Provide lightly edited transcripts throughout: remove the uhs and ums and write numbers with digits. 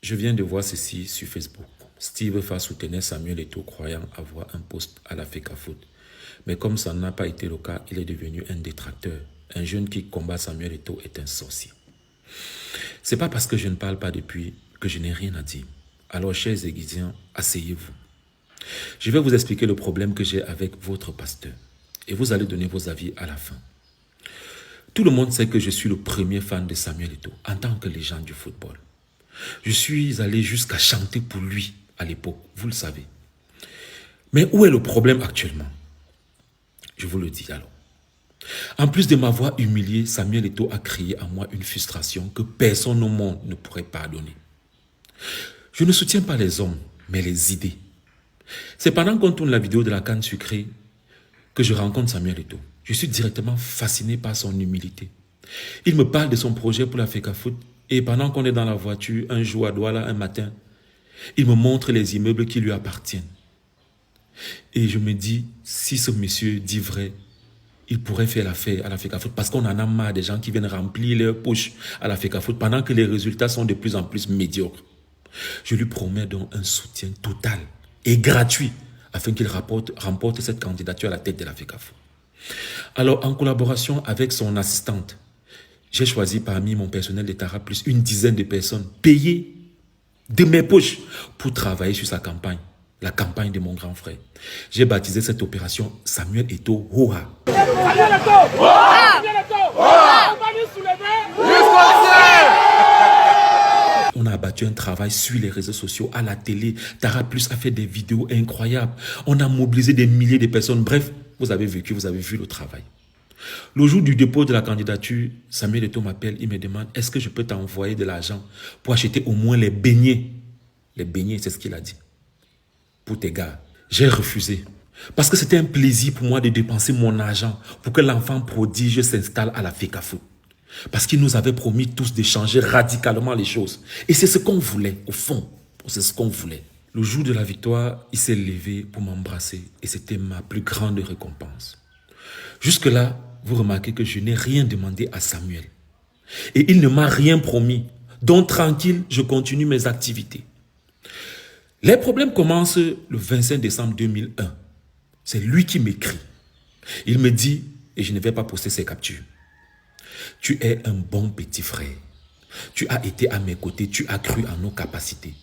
Je viens de voir ceci sur Facebook. Steve va soutenir Samuel Eto'o croyant avoir un poste à la FECAFOOT. Mais comme ça n'a pas été le cas, il est devenu un détracteur. Un jeune qui combat Samuel Eto'o est un sorcier. C'est pas parce que je ne parle pas depuis que je n'ai rien à dire. Alors, chers Aiguisiens, asseyez-vous. Je vais vous expliquer le problème que j'ai avec votre pasteur. Et vous allez donner vos avis à la fin. Tout le monde sait que je suis le premier fan de Samuel Eto'o en tant que légende du football. Je suis allé jusqu'à chanter pour lui à l'époque, vous le savez. Mais où est le problème actuellement? Je vous le dis alors. En plus de m'avoir humilié, Samuel Eto'o a créé en moi une frustration que personne au monde ne pourrait pardonner. Je ne soutiens pas les hommes, mais les idées. C'est pendant qu'on tourne la vidéo de la canne sucrée que je rencontre Samuel Eto'o. Je suis directement fasciné par son humilité. Il me parle de son projet pour la FECAFOOT et pendant qu'on est dans la voiture, un jour à Douala, un matin, il me montre les immeubles qui lui appartiennent. Et je me dis, si ce monsieur dit vrai, il pourrait faire l'affaire à la FECAFOOT parce qu'on en a marre des gens qui viennent remplir leurs poches à la FECAFOOT pendant que les résultats sont de plus en plus médiocres. Je lui promets donc un soutien total et gratuit afin qu'il remporte cette candidature à la tête de la FECAFOOT. Alors, en collaboration avec son assistante, j'ai choisi parmi mon personnel de Tara Plus une dizaine de personnes payées de mes poches pour travailler sur sa campagne, la campagne de mon grand frère. J'ai baptisé cette opération Samuel Eto'o Hoha. Samuel Eto'o Hoha! Samuel Eto'o Hoha! On va nous soulever! On a abattu un travail sur les réseaux sociaux, à la télé. Tara Plus a fait des vidéos incroyables. On a mobilisé des milliers de personnes. Bref, vous avez vécu, vous avez vu le travail. Le jour du dépôt de la candidature, Samuel Eto'o m'appelle, il me demande, est-ce que je peux t'envoyer de l'argent pour acheter au moins les beignets? Les beignets, c'est ce qu'il a dit. Pour tes gars. J'ai refusé. Parce que c'était un plaisir pour moi de dépenser mon argent pour que l'enfant prodige s'installe à la FECAFOOT. Parce qu'il nous avait promis tous de changer radicalement les choses. Et c'est ce qu'on voulait, au fond. C'est ce qu'on voulait. Le jour de la victoire, il s'est levé pour m'embrasser et c'était ma plus grande récompense. Jusque-là, vous remarquez que je n'ai rien demandé à Samuel. Et il ne m'a rien promis. Donc tranquille, je continue mes activités. Les problèmes commencent le 25 décembre 2001. C'est lui qui m'écrit. Il me dit, et je ne vais pas poster ses captures, tu es un bon petit frère. Tu as été à mes côtés, tu as cru en nos capacités.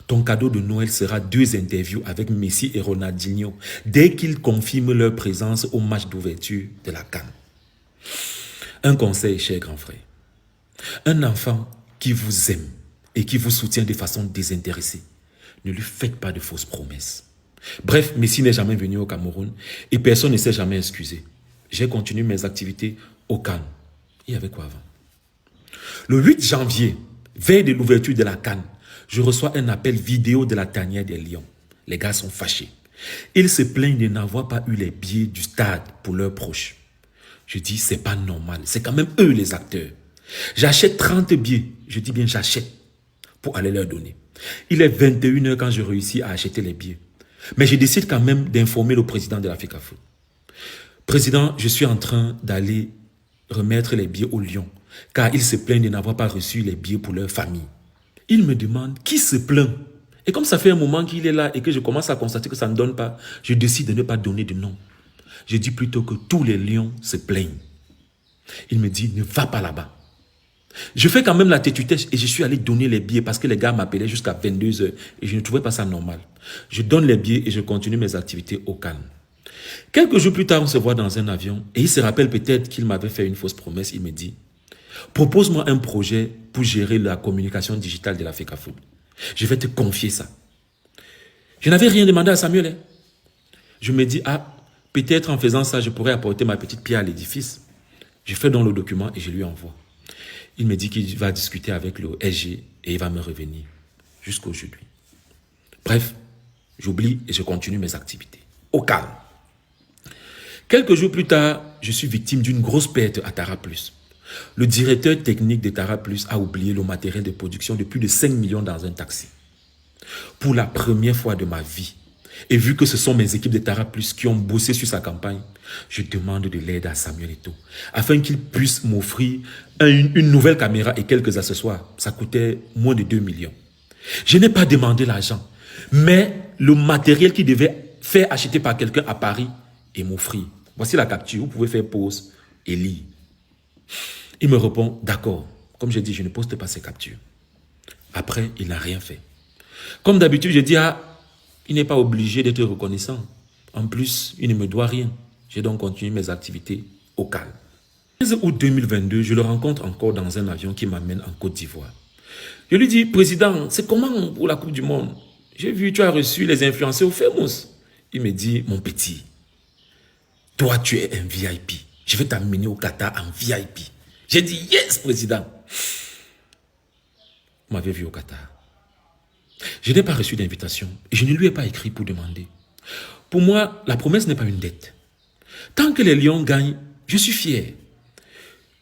Ton cadeau de Noël sera 2 interviews avec Messi et Ronaldinho dès qu'ils confirment leur présence au match d'ouverture de la CAN. Un conseil, cher grand frère. Un enfant qui vous aime et qui vous soutient de façon désintéressée, ne lui faites pas de fausses promesses. Bref, Messi n'est jamais venu au Cameroun et personne ne s'est jamais excusé. J'ai continué mes activités au CAN. Il y avait quoi avant? Le 8 janvier, veille de l'ouverture de la CAN, je reçois un appel vidéo de la tanière des Lions. Les gars sont fâchés. Ils se plaignent de n'avoir pas eu les billets du stade pour leurs proches. Je dis, c'est pas normal. C'est quand même eux les acteurs. J'achète 30 billets. Je dis bien, j'achète pour aller leur donner. Il est 21 h quand je réussis à acheter les billets. Mais je décide quand même d'informer le président de la FECAFOOT. Président, je suis en train d'aller remettre les billets aux Lions, car ils se plaignent de n'avoir pas reçu les billets pour leur famille. Il me demande qui se plaint. Et comme ça fait un moment qu'il est là et que je commence à constater que ça ne donne pas, je décide de ne pas donner de nom. Je dis plutôt que tous les Lions se plaignent. Il me dit, ne va pas là-bas. Je fais quand même la têtutèche et je suis allé donner les billets parce que les gars m'appelaient jusqu'à 22 h et je ne trouvais pas ça normal. Je donne les billets et je continue mes activités au calme. Quelques jours plus tard, on se voit dans un avion et il se rappelle peut-être qu'il m'avait fait une fausse promesse. Il me dit, propose-moi un projet pour gérer la communication digitale de la FECAFOOT. Je vais te confier ça. Je n'avais rien demandé à Samuel. Hein. Je me dis, peut-être en faisant ça, je pourrais apporter ma petite pierre à l'édifice. Je fais donc le document et je lui envoie. Il me dit qu'il va discuter avec le SG et il va me revenir jusqu'aujourd'hui. Bref, j'oublie et je continue mes activités. Au calme. Quelques jours plus tard, je suis victime d'une grosse perte à Tara Plus. Le directeur technique de Tara Plus a oublié le matériel de production de plus de 5 millions dans un taxi. Pour la première fois de ma vie, et vu que ce sont mes équipes de Tara Plus qui ont bossé sur sa campagne, je demande de l'aide à Samuel Eto'o afin qu'il puisse m'offrir une nouvelle caméra et quelques accessoires. Ça coûtait moins de 2 millions. Je n'ai pas demandé l'argent, mais le matériel qui devait faire acheter par quelqu'un à Paris et m'offrir. Voici la capture, vous pouvez faire pause et lire. Il me répond, d'accord. Comme je dis, je ne poste pas ces captures. Après, il n'a rien fait. Comme d'habitude, je dis, il n'est pas obligé d'être reconnaissant. En plus, il ne me doit rien. J'ai donc continué mes activités au calme. Le 15 août 2022, je le rencontre encore dans un avion qui m'amène en Côte d'Ivoire. Je lui dis, président, c'est comment pour la Coupe du Monde? J'ai vu, tu as reçu les influenceurs au Famous. Il me dit, mon petit, toi, tu es un VIP. Je vais t'amener au Qatar en VIP. J'ai dit, yes, président. Vous m'avez vu au Qatar. Je n'ai pas reçu d'invitation et je ne lui ai pas écrit pour demander. Pour moi, la promesse n'est pas une dette. Tant que les Lions gagnent, je suis fier.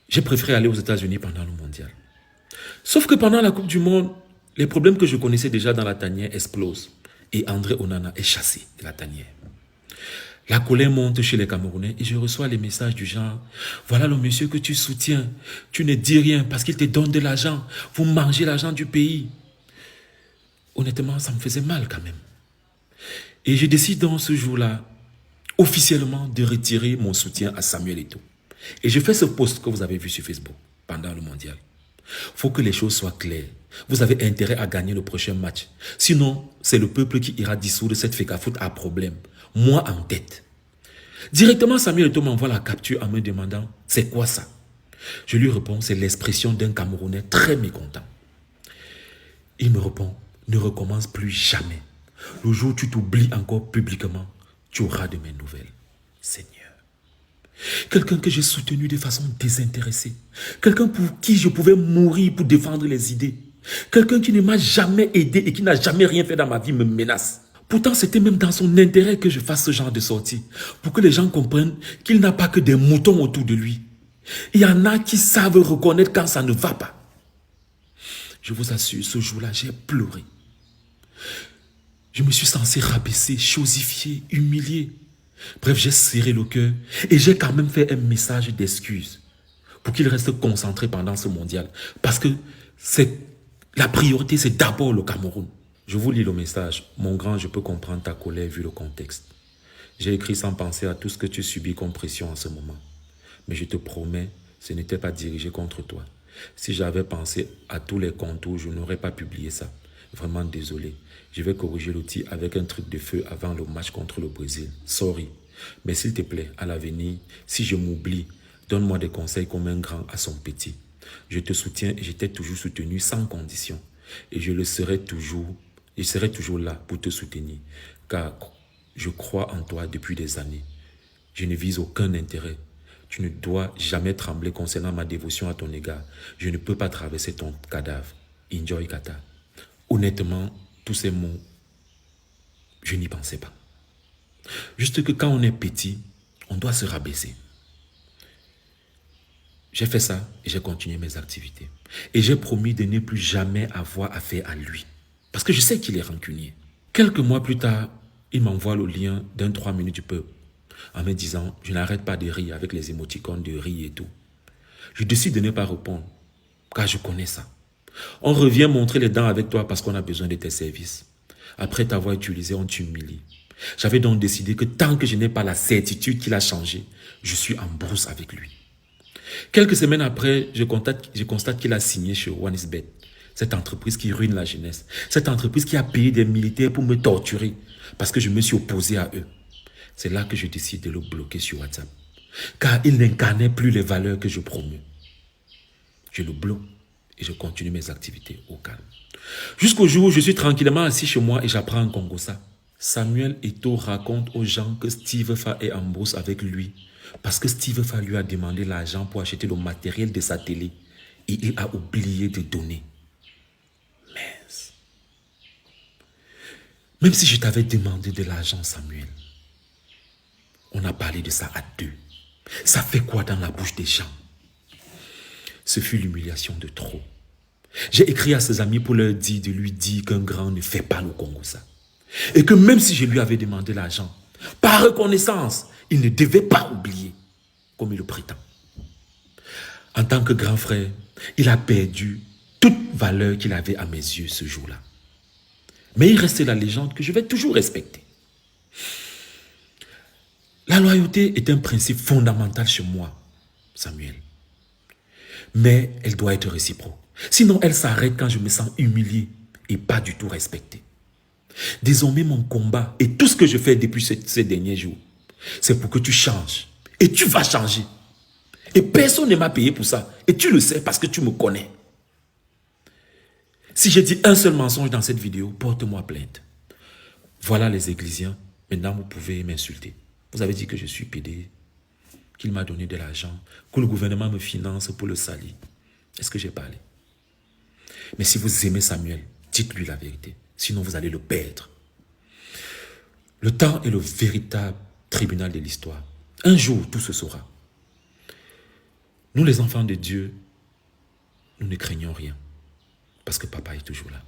J'ai préféré aller aux États-Unis pendant le mondial. Sauf que pendant la Coupe du Monde, les problèmes que je connaissais déjà dans la tanière explosent et André Onana est chassé de la tanière. La colère monte chez les Camerounais et je reçois les messages du genre « Voilà le monsieur que tu soutiens, tu ne dis rien parce qu'il te donne de l'argent, vous mangez l'argent du pays. » Honnêtement, ça me faisait mal quand même. Et je décide dans ce jour-là, officiellement, de retirer mon soutien à Samuel Eto'o. Et je fais ce post que vous avez vu sur Facebook pendant le mondial. Il faut que les choses soient claires. Vous avez intérêt à gagner le prochain match. Sinon, c'est le peuple qui ira dissoudre cette FECAFOOT à problème. Moi en tête. Directement, Samuel Eto'o m'envoie la capture en me demandant « C'est quoi ça ?» Je lui réponds « C'est l'expression d'un Camerounais très mécontent. » Il me répond « Ne recommence plus jamais. Le jour où tu t'oublies encore publiquement, tu auras de mes nouvelles. Seigneur. » Quelqu'un que j'ai soutenu de façon désintéressée. Quelqu'un pour qui je pouvais mourir pour défendre les idées. Quelqu'un qui ne m'a jamais aidé et qui n'a jamais rien fait dans ma vie me menace. Pourtant, c'était même dans son intérêt que je fasse ce genre de sortie. Pour que les gens comprennent qu'il n'a pas que des moutons autour de lui. Il y en a qui savent reconnaître quand ça ne va pas. Je vous assure, ce jour-là, j'ai pleuré. Je me suis censé rabaisser, chosifier, humilier. Bref, j'ai serré le cœur et j'ai quand même fait un message d'excuse pour qu'il reste concentré pendant ce mondial. Parce que la priorité, c'est d'abord le Cameroun. Je vous lis le message. Mon grand, je peux comprendre ta colère vu le contexte. J'ai écrit sans penser à tout ce que tu subis comme pression en ce moment. Mais je te promets, ce n'était pas dirigé contre toi. Si j'avais pensé à tous les contours, je n'aurais pas publié ça. Vraiment désolé. Je vais corriger l'outil avec un truc de feu avant le match contre le Brésil. Sorry. Mais s'il te plaît, à l'avenir, si je m'oublie, donne-moi des conseils comme un grand à son petit. Je te soutiens et je t'ai toujours soutenu sans condition. Et je serai toujours là pour te soutenir. Car je crois en toi depuis des années. Je ne vise aucun intérêt. Tu ne dois jamais trembler concernant ma dévotion à ton égard. Je ne peux pas traverser ton cadavre. Enjoy Qatar. Honnêtement, tous ces mots, je n'y pensais pas. Juste que quand on est petit, on doit se rabaisser. J'ai fait ça et j'ai continué mes activités. Et j'ai promis de ne plus jamais avoir affaire à lui. Parce que je sais qu'il est rancunier. Quelques mois plus tard, il m'envoie le lien d'un 3 minutes du peuple en me disant « Je n'arrête pas de rire avec les émoticônes de rire et tout. » Je décide de ne pas répondre car je connais ça. On revient montrer les dents avec toi parce qu'on a besoin de tes services. Après t'avoir utilisé, on t'humilie. J'avais donc décidé que tant que je n'ai pas la certitude qu'il a changé, je suis en brousse avec lui. Quelques semaines après, je constate qu'il a signé chez OneXBet, cette entreprise qui ruine la jeunesse, cette entreprise qui a payé des militaires pour me torturer parce que je me suis opposé à eux. C'est là que je décide de le bloquer sur WhatsApp, car il n'incarnait plus les valeurs que je promeux. Je le bloque et je continue mes activités au calme. Jusqu'au jour où je suis tranquillement assis chez moi et j'apprends en Congo ça. Samuel Eto'o raconte aux gens que Steve Fa est en brousse avec lui parce que Steve Fa lui a demandé l'argent pour acheter le matériel de sa télé et il a oublié de donner. Mince. Même si je t'avais demandé de l'argent, Samuel, on a parlé de ça à deux. Ça fait quoi dans la bouche des gens? Ce fut l'humiliation de trop. J'ai écrit à ses amis pour leur dire de lui dire qu'un grand ne fait pas le Congo ça. Et que même si je lui avais demandé l'argent, par reconnaissance, il ne devait pas oublier, comme il le prétend. En tant que grand frère, il a perdu toute valeur qu'il avait à mes yeux ce jour-là. Mais il reste la légende que je vais toujours respecter. La loyauté est un principe fondamental chez moi, Samuel. Mais elle doit être réciproque. Sinon, elle s'arrête quand je me sens humilié et pas du tout respecté. Désormais, mon combat et tout ce que je fais depuis ces derniers jours, c'est pour que tu changes. Et tu vas changer. Et personne ne m'a payé pour ça. Et tu le sais parce que tu me connais. Si j'ai dit un seul mensonge dans cette vidéo, porte-moi plainte. Voilà les Églisiens. Maintenant, vous pouvez m'insulter. Vous avez dit que je suis pédé, qu'il m'a donné de l'argent, que le gouvernement me finance pour le salir. Est-ce que j'ai parlé? Mais si vous aimez Samuel, dites-lui la vérité. Sinon, vous allez le perdre. Le temps est le véritable tribunal de l'histoire. Un jour, tout se saura. Nous, les enfants de Dieu, nous ne craignons rien. Parce que papa est toujours là.